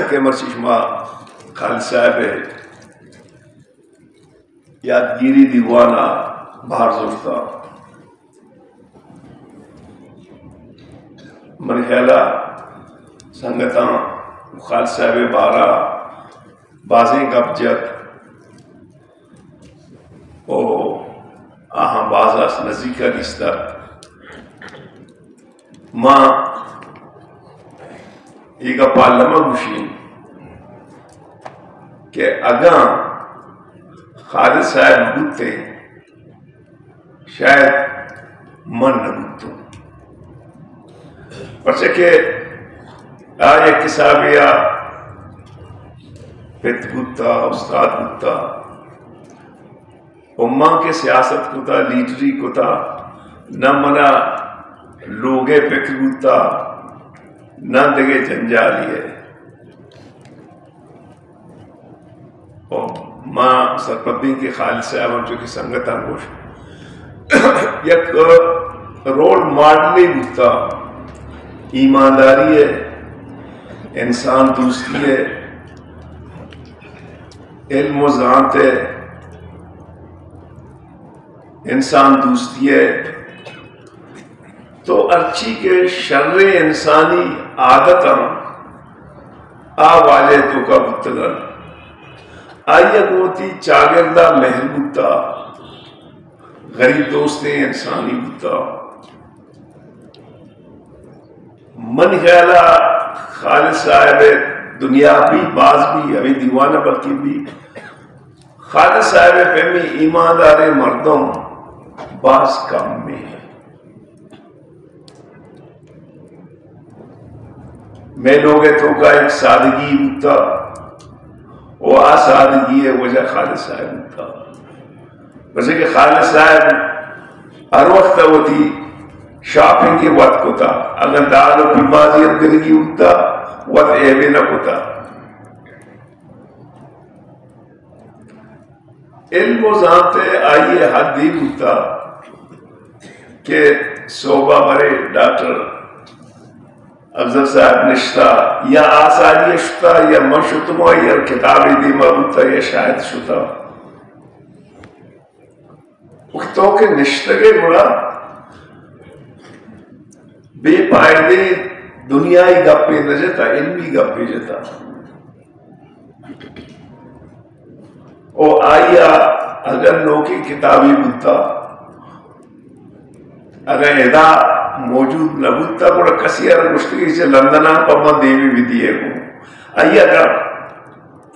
کہ مرچشمہ خالد صاحب یادگیری دیوانا باہر زورتا من خیالہ سنگتاں خالد صاحب بارہ بازیں گپ جت او آہاں بازاس نزدیکا دیستا ماں ایک پارلمہ گوشین کہ اگاں خالد صاحب بوتے شاید من نہ بوتوں پرچہ کہ آئے کسابیا پت بوتا استاد بوتا اماں کے سیاست کو تا لیڈری کو تا نہ منا لوگے فکر بوتا نہ دگے جنجالی ہے اور ماں سرپبین کے خالد صاحب جو کہ سنگت آنگوش یک رول ماڈلی بوتا ایمانداری ہے انسان دوستی ہے علم و ذات ہے انسان دوستی ہے تو ارچی کے شر انسانی عادتاں آوالے تو کا بتگر آئیے گوتی چاگردہ محل بتا غریب دوستے انسانی بتا من خیالہ خالد صاحب دنیا بھی باز بھی ابھی دیوانہ بلکی بھی خالد صاحب فہمی ایماندار مردوں باز کم میں میں لوگے تو کا ایک سادگی ہوتا وہ آسادگی ہے وجہ خالد صاحب ہوتا ویسے کہ خالد صاحب ہر وقت ہوتی شاپنگ کے وقت کو تا اگر دار و بیمازیت گرگی ہوتا وقت ایوے نہ ہوتا علم و ذاتے آئیے حد ہی ہوتا کہ صوبہ مرے ڈاکٹر افضل صاحب نشتا یا آسانی شتا یا مشتمہ یا کتابی دیمہ ہوتا یا شاید شتا وقتوں کے نشتگے بڑا بے پائدے دنیای گپے نہ جتا علمی گپے جتا او آیا اگر لوکی کتابی بتا اگر ادا موجود نہ بتا بڑا کسی ار مشتقی سے لندنہ پما دیوی بھی دیئے کو آیا اگر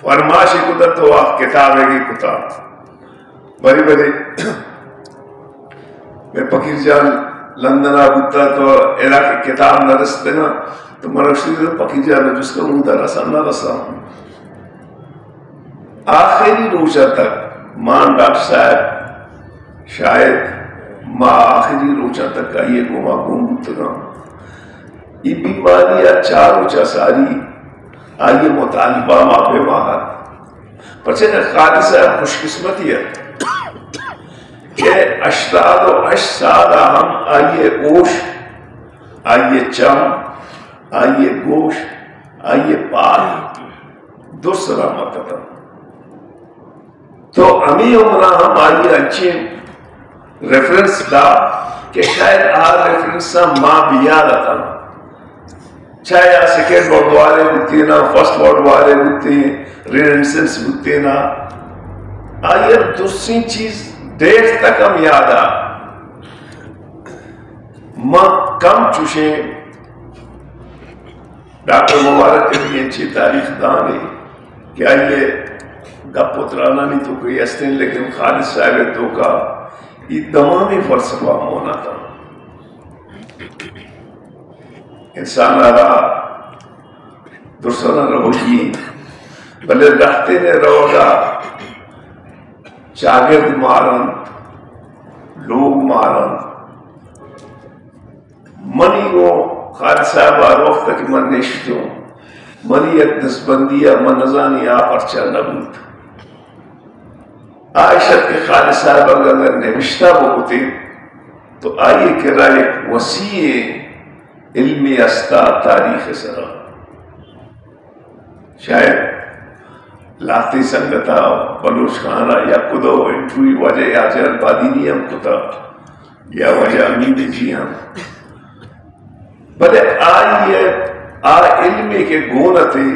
فرماشی کتا تو آپ کتابے کی کتا بڑی بڑی میں پکیر جان لندن آبتا تو علاقی کتاب نہ رستے نا تو مرشدی تو پکی جانا جس کا مودہ رسا نہ رسا آخری روچہ تک مان ڈاکٹر صاحب شاید ماں آخری روچہ تک آئیے گما گمتگا یہ بیماری چار روچہ ساری آئیے مطالبہ ماں پہ ماہر پرچہ خالد صاحب خوش قسمتی ہے کہ 88 سال ہم آئیے اوش آئیے چم آئیے گوش آئیے پال دوسرا مطلب تو امی عمرہ ہم آئیے اچھے ریفرنس دا کہ شاید ریفرنس ماں بیاد آتا چاہے سیکنڈ ورلڈ والے ہوتے نا فرسٹ ورلڈ والے ہوتے رینسنس ہوتے نا آئیے دوسری چیز دیکھ تک ہم یادا ماں کم چوشے ڈاکٹر مبارک کے بھی انچی تاریخ دانے کہ آئیے گپ اترانا نہیں تو کوئی استین لیکن خالد صاحب تو کا یہ دمامی فلسفہ ہونا تھا انسان آرہا درسنا رہو گی بلے رہتے نے رہو گا چاگرد مارن لوگ مارن منی کو خالد صاحب آر وقت تک من نشتوں منی ایک نسبندیہ من نزانی آپ ارچہ نبود عائشت کے خالد صاحب اگر نوشتہ ہوتے تو آئیے کہ رہا ایک وسیع علمی استا تاریخ سرا شاید لاتے سنگتا بلوچ خانہ یا کدو انٹوی وجہ یا جل بادینی ہم کتا یا وجہ امید جی ہم بلے آئیے علمی کے گونتے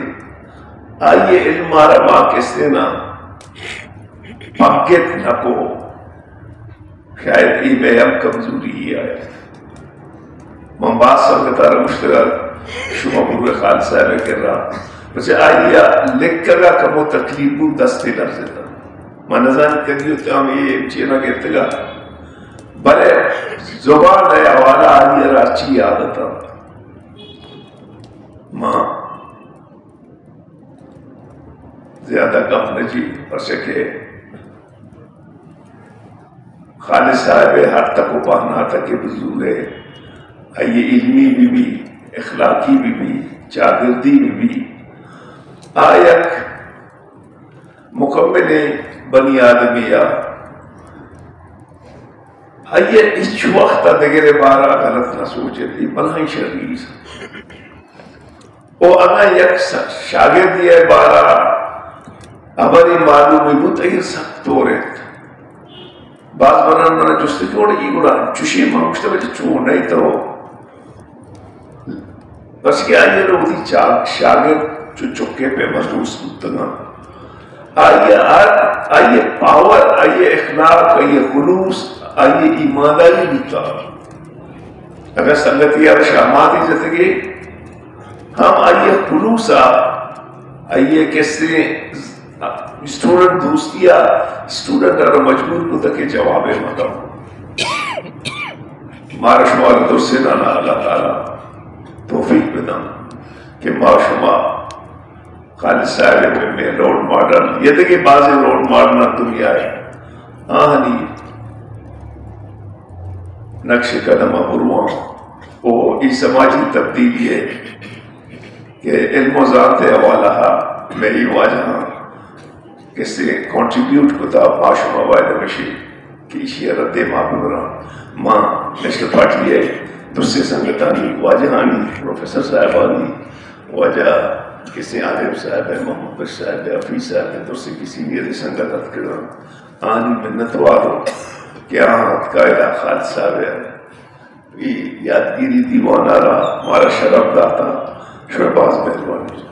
آئیے علم آرما کس دینا پاکت نکو شاید ای میں ہم کمزوری ہی آئے منباس سنگتا رہا مشترک شما پورے خال صاحب کر رہا مجھے آئیے لکھ کر رہا کمو تکلیبو دستے لفظ تھا میں نظر کریو تیام یہ چینا کہتے گا بلے زبان ہے حوالہ آئیے رہا چی آدتا ماں زیادہ کم نجی پرسے کہ خالد صاحب ہر تک و پانا تک بزرگ ہے آئیے علمی بھی اخلاقی بھی چاگردی بھی آیک مکمل بنی آدمیہ آئیے اس وقت دگرے بارہ غلط نہ سوچے تھی بلہی شریف او انا یک شاگردی ہے بارہ ہماری معلومی بتائی سخت ہو رہے تھے بعض بران منا جستے کیوں نہیں گوڑا چوشی مانگشتا بچے چون نہیں تو بس کہ آئیے لوگ دی شاگرد جو چکے پہ محسوس کتنا آئیے پاور آئیے اخلاق آئیے خلوص آئیے ایمانداری بیتا اگر سنگتی اور شاماتی جتگی ہم آئیے خلوص آئیے کیسے اسٹوڈنٹ دوستیا اسٹوڈنٹ اور مجبور کو تک جواب مطلب مارا شمار درسے نانا اللہ تعالیٰ توفیق بدم کہ مارا شمار خالد صاحب میں رول ماڈل یہ دیکھیں بعضی رول ماڈلنا دنیا ہے آہنی نقش قدم بروان وہ ای سماجی تبدیلی ہے کہ علم و ذات حوالہ میری واجہاں کس سے کنٹریبیوٹ کتا پاشما وائد مشی کہ اسی رد معبوران ماں نشکل پارٹی ہے درسے سنگتانی واجہانی پروفیسر صاحبانی واجہ کسی عالم صاحب ہے محمد بش صاحب ہے حفیظ صاحب ہے درسے کسی لیے سنگتت کرنا آنی منت وارو کہ آہت قائدہ خالد صاحب ہے یادگیری دیوان آرہا ہمارا شرف داتا شرباز مہربانی